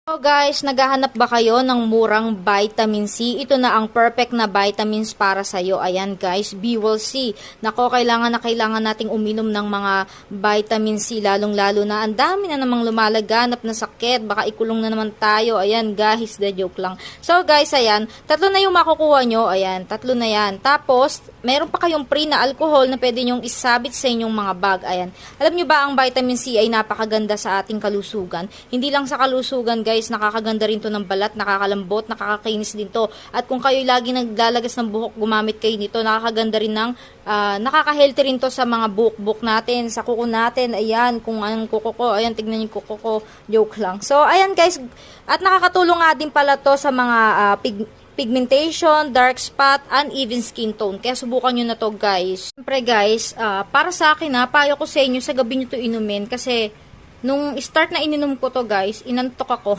So guys, naghahanap ba kayo ng murang vitamin C? Ito na ang perfect na vitamins para sa'yo. Ayan guys, Bwell C. Nako, kailangan nating uminom ng mga vitamin C. Lalong-lalo na ang dami na namang lumalaganap na sakit. Baka ikulong na naman tayo. Ayan guys, the joke lang. So guys, ayan, tatlo na yung makukuha nyo. Ayan, tatlo na yan. Tapos, meron pa kayong free na alcohol na pwede nyong isabit sa inyong mga bag. Ayan. Alam nyo ba, ang vitamin C ay napakaganda sa ating kalusugan. Hindi lang sa kalusugan guys, nakakaganda rin to ng balat, nakakalambot, nakakakinis din to. At kung kayo lagi naglalagas ng buhok, gumamit kayo nito, nakakaganda rin ng, nakaka-healthy rin to sa mga buhok natin, sa kuko natin. Ayan, kung anong kuko ko, ayan, tignan yung kuko ko, joke lang. So, ayan guys, at nakakatulong nga din pala to sa mga pigmentation, dark spot, uneven skin tone. Kaya subukan nyo na to guys. Siyempre guys, para sa akin payo ko sa inyo sa gabi nyo to inumin kasi nung start na ininom ko to guys, inantok ako.